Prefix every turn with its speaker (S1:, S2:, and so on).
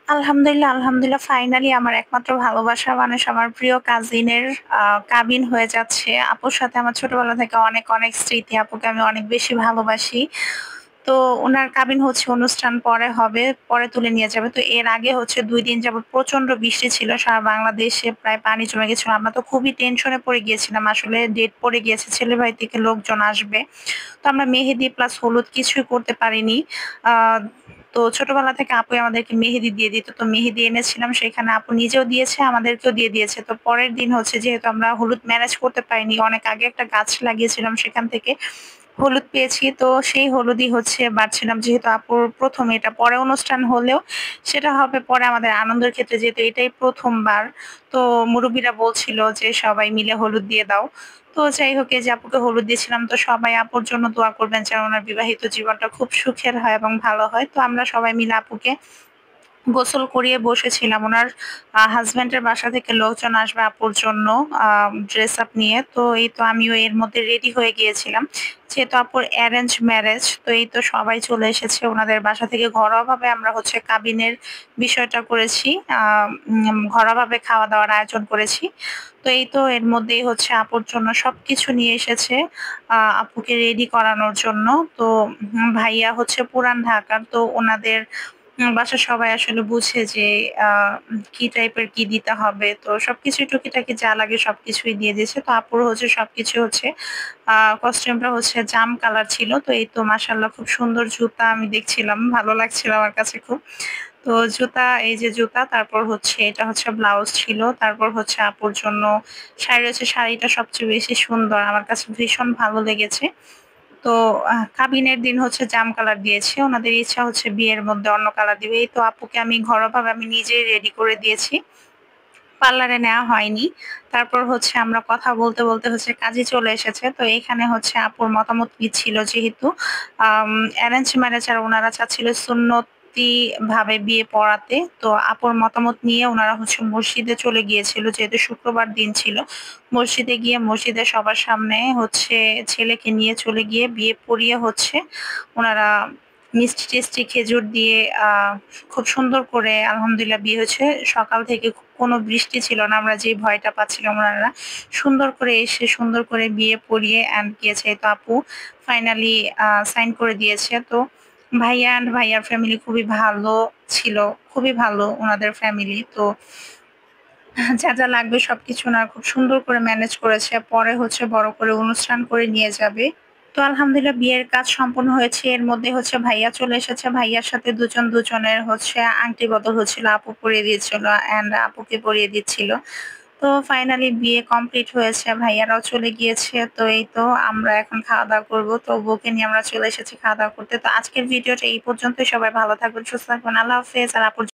S1: আলহামদুলিল্লাহ ফাইনালি আমার একমাত্র ভালোবাসার মানুষ আমার প্রিয় কাজিনের কাবিন হয়ে যাচ্ছে। আপুর সাথে আমার ছোটবেলা থেকে অনেক অনেক স্মৃতি। আপুকে আমি অনেক বেশি ভালোবাসি। তো উনার কাবিন হচ্ছে অনুষ্ঠান পরে হবে, পরে তুলে নিয়ে যাবে। তো এর আগে হচ্ছে ২ দিন যাবত প্রচন্ড বৃষ্টি ছিল। সারা বাংলাদেশে প্রায় পানি জমে গেছিল। আমরা তো খুবই টেনশনে পড়ে গিয়েছিলাম। আসলে ডেট পড়ে গিয়েছে, ছেলের বাড়ি থেকে লোকজন আসবে। তো আমরা মেহেদি প্লাস হলুদ কিছুই করতে পারিনি। আ তো ছোটবেলা থেকে আপুই আমাদেরকে মেহেদি দিয়ে দিত। তো মেহেদি এনেছিলাম, সেখানে আপু নিজেও দিয়েছে, আমাদেরকেও দিয়ে দিয়েছে। তো পরের দিন হচ্ছে যেহেতু আমরা হলুদ ম্যানেজ করতে পারিনি, অনেক আগে একটা গাছ লাগিয়েছিলাম, সেখান থেকে হলুদ পেয়েছি। তো সেই হলুদই হচ্ছে বাটছিলাম। যেহেতু আপুর ১ম এটা, পরে অনুষ্ঠান হলেও সেটা হবে পরে আমাদের আনন্দের ক্ষেত্রে, যেহেতু এটাই ১ম বার। তো মুরুব্বিরা বলছিল যে, "সবাই মিলে হলুদ দিয়ে দাও।" তো যাই হোক, এই যে আপুকে হলুদ দিয়েছিলাম। তো সবাই আপুর জন্য দোয়া করবেন যেন উনার বিবাহিত জীবনটা খুব সুখের হয় এবং ভালো হয়। তো আমরা সবাই মিলে আপুকে গোসল করিয়ে বসেছিলাম। উনার হাসব্যান্ডের বাসা থেকে লোকজন আসবে আপুর জন্য ড্রেস আপ নিয়ে। তো এই তো আমিও এর মধ্যে রেডি হয়ে গিয়েছিলাম। যেহেতু আপুর অ্যারেঞ্জ ম্যারেজ, তো এই তো সবাই চলে এসেছে উনাদের বাসা থেকে। ঘরোয়াভাবে আমরা হচ্ছে কাবিনের বিষয়টা করেছি। আ ঘরোয়াভাবে খাওয়া-দাওয়ার আয়োজন করেছি। তো এই তো এর মধ্যেই হচ্ছে আপুর জন্য সবকিছু নিয়ে এসেছে আপুকে রেডি করানোর জন্য। তো ভাইয়া হচ্ছে পুরান ঢাকার। তো উনাদের বাসার সবাই আসলে বুঝে যে আ কি টাইপের কি দিতে হবে। তো সবকিছুই টুকিটাকি যা লাগে সবকিছুই দিয়ে দিয়েছে। তো আপুর হচ্ছে সবকিছু হচ্ছে আ কস্টিউমটা হচ্ছে জাম কালার ছিল। তো এই তো মাশাআল্লাহ খুব সুন্দর জুতা আমি দেখছিলাম। ভালো লাগছিল আমার কাছে খুব। তো জুতা, এই যে জুতা, তারপর হচ্ছে এটা হচ্ছে ব্লাউজ ছিল। তারপর হচ্ছে আপুর জন্য শাড়ি রয়েছে। শাড়িটা সবচেয়ে বেশি সুন্দর। আমার কাছে ভীষণ ভালো লেগেছে। তো কাবিনের দিন হচ্ছে জাম কালার দিয়েছে। উনাদের ইচ্ছা হচ্ছে বিয়ের মধ্যে অন্য কালার দিবে। এই তো আপুকে আমি ঘরোয়াভাবে আমি নিজেই রেডি করে দিয়েছি। পার্লারে নেওয়া হয়নি। তারপর হচ্ছে আমরা কথা বলতে হচ্ছে কাজী চলে এসেছে। তো এখানে হচ্ছে আপুর মতামত নিচ্ছিল, যেহেতু অ্যারেঞ্জ ম্যারেজ আর উনারা চাচ্ছিল সুন্নতি ভাবে বিয়ে পড়াতে। তো আপুর মতামত নিয়ে উনারা হচ্ছে মসজিদে চলে গিয়েছিল। যেহেতু শুক্রবার দিন ছিল। মসজিদে গিয়ে মসজিদে সবার সামনে হচ্ছে ছেলেকে নিয়ে চলে গিয়ে বিয়ে পড়িয়ে হচ্ছে উনারা মিষ্টি-টিষ্টি খেজুর দিয়ে খুব সুন্দর করে আলহামদুলিল্লাহ বিয়ে হয়েছে। সকাল থেকে কোনো বৃষ্টি ছিল না। আমরা যে ভয়টা পাচ্ছিলাম, উনারা সুন্দর করে এসে সুন্দর করে বিয়ে পড়িয়ে গিয়েছে। তো আপু ফাইনালি সাইন করে দিয়েছে। তো ভাইয়া অ্যান্ড ভাইয়ার ফ্যামিলি খুবই ভালো ছিল। খুবই ভালো উনাদের ফ্যামিলি। তো যা লাগবে সবকিছু উনারা খুব সুন্দর করে ম্যানেজ করেছে। পরে হচ্ছে বড় করে অনুষ্ঠান করে নিয়ে যাবে। তো আলহামদুলিল্লাহ বিয়ের কাজ সম্পন্ন হয়েছে। এর মধ্যে হচ্ছে ভাইয়া চলে এসেছে। ভাইয়ার সাথে দুজনের হচ্ছে আংটি বদল হচ্ছিল। আপু পরিয়ে দিচ্ছিল অ্যান্ড আপুকে পরিয়ে দিচ্ছিল। তো ফাইনালি বিয়ে কমপ্লিট হয়েছে। ভাইয়ারাও চলে গিয়েছে। তো এই তো আমরা এখন খাওয়া-দাওয়া করব। তো বউকে নিয়ে আমরা চলে এসেছি খাওয়া-দাওয়া করতে। তো আজকের ভিডিওটা এই পর্যন্তই। সবাই ভালো থাকবেন, সুস্থ থাকবেন। আল্লাহ হাফেজ। আর আপুর